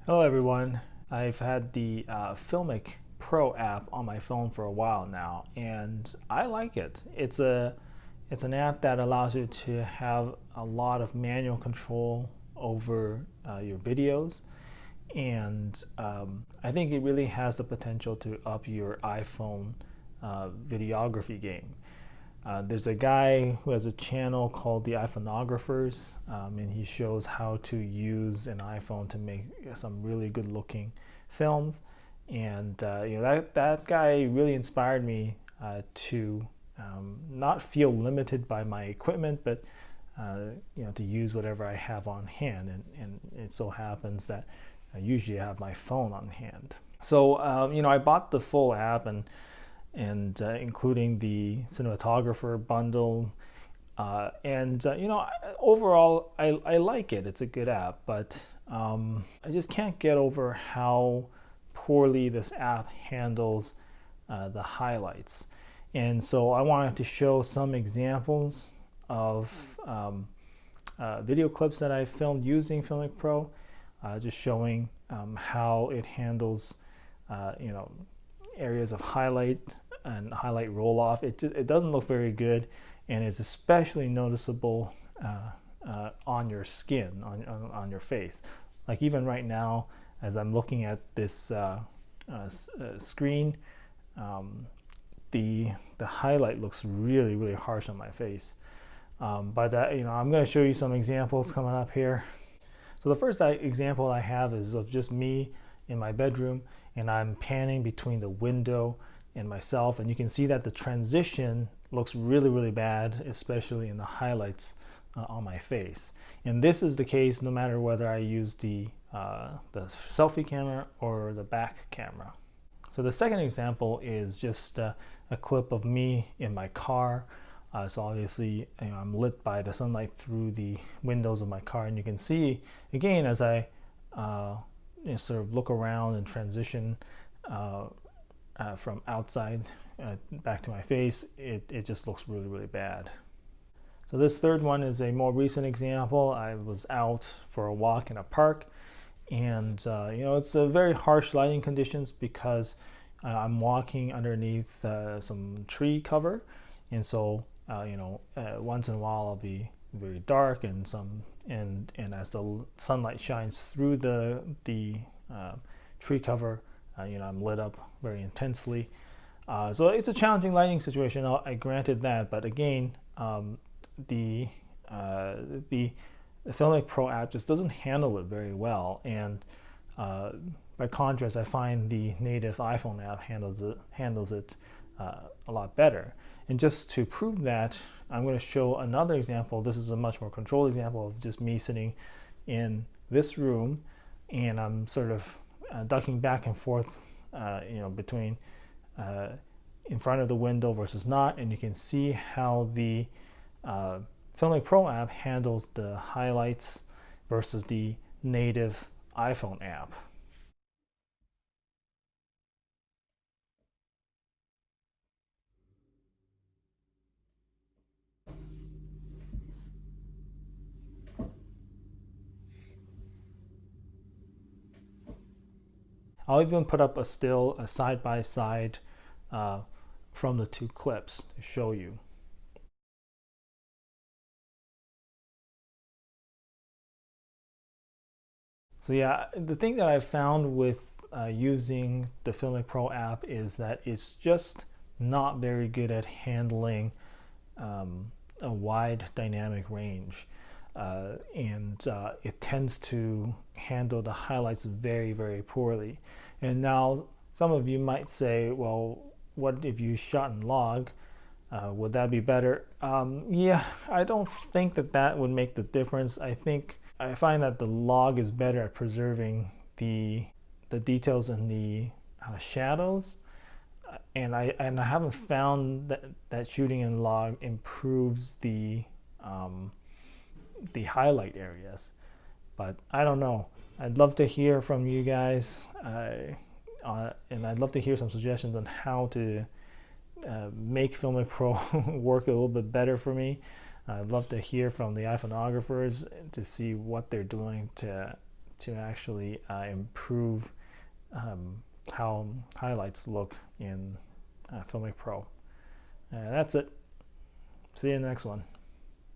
Hello everyone. I've had the Filmic Pro app on my phone for a while now, and I like it. It's an app that allows you to have a lot of manual control over your videos, and I think it really has the potential to up your iPhone videography game. There's a guy who has a channel called the iPhonographers, and he shows how to use an iPhone to make some really good looking films. And that guy really inspired me to not feel limited by my equipment, but to use whatever I have on hand. And it so happens that usually I have my phone on hand. So I bought the full app and including the cinematographer bundle. Overall, I like it. It's a good app, but I just can't get over how poorly this app handles the highlights. And so I wanted to show some examples of video clips that I filmed using Filmic Pro, just showing how it handles, areas of highlight and highlight roll off. It doesn't look very good, and it's especially noticeable on your skin, on your face. Like even right now, as I'm looking at this screen, the highlight looks really harsh on my face. I'm going to show you some examples coming up here. So the first example I have is of just me in my bedroom, and I'm panning between the window and myself, and you can see that the transition looks really bad, especially in the highlights on my face. And this is the case no matter whether I use the selfie camera or the back camera. So the second example is just a clip of me in my car. So obviously, I'm lit by the sunlight through the windows of my car, and you can see again as I sort of look around and transition from outside back to my face, it just looks really bad. So this third one is a more recent example. I was out for a walk in a park, and it's a very harsh lighting conditions because I'm walking underneath some tree cover, and so once in a while I'll be very dark, and as the sunlight shines through the tree cover, I'm lit up very intensely. So it's a challenging lighting situation. I granted that, but again, the Filmic Pro app just doesn't handle it very well, and by contrast, I find the native iPhone app handles it a lot better. And just to prove that, I'm going to show another example. This is a much more controlled example of just me sitting in this room, and I'm sort of ducking back and forth, between in front of the window versus not, and you can see how the Filmic Pro app handles the highlights versus the native iPhone app. I'll even put up a side by side from the two clips to show you. So yeah, the thing that I've found with using the Filmic Pro app is that it's just not very good at handling a wide dynamic range. It tends to handle the highlights very poorly. And now some of you might say, well, what if you shot in log? Would that be better? Yeah, I don't think that would make the difference. I find that the log is better at preserving the details and the shadows, and I haven't found that shooting in log improves the highlight areas, but I don't know. I'd love to hear from you guys, and I'd love to hear some suggestions on how to make Filmic Pro work a little bit better for me. I'd love to hear from the iPhonographers to see what they're doing to to actually improve how highlights look in Filmic Pro. That's it. See you in the next one.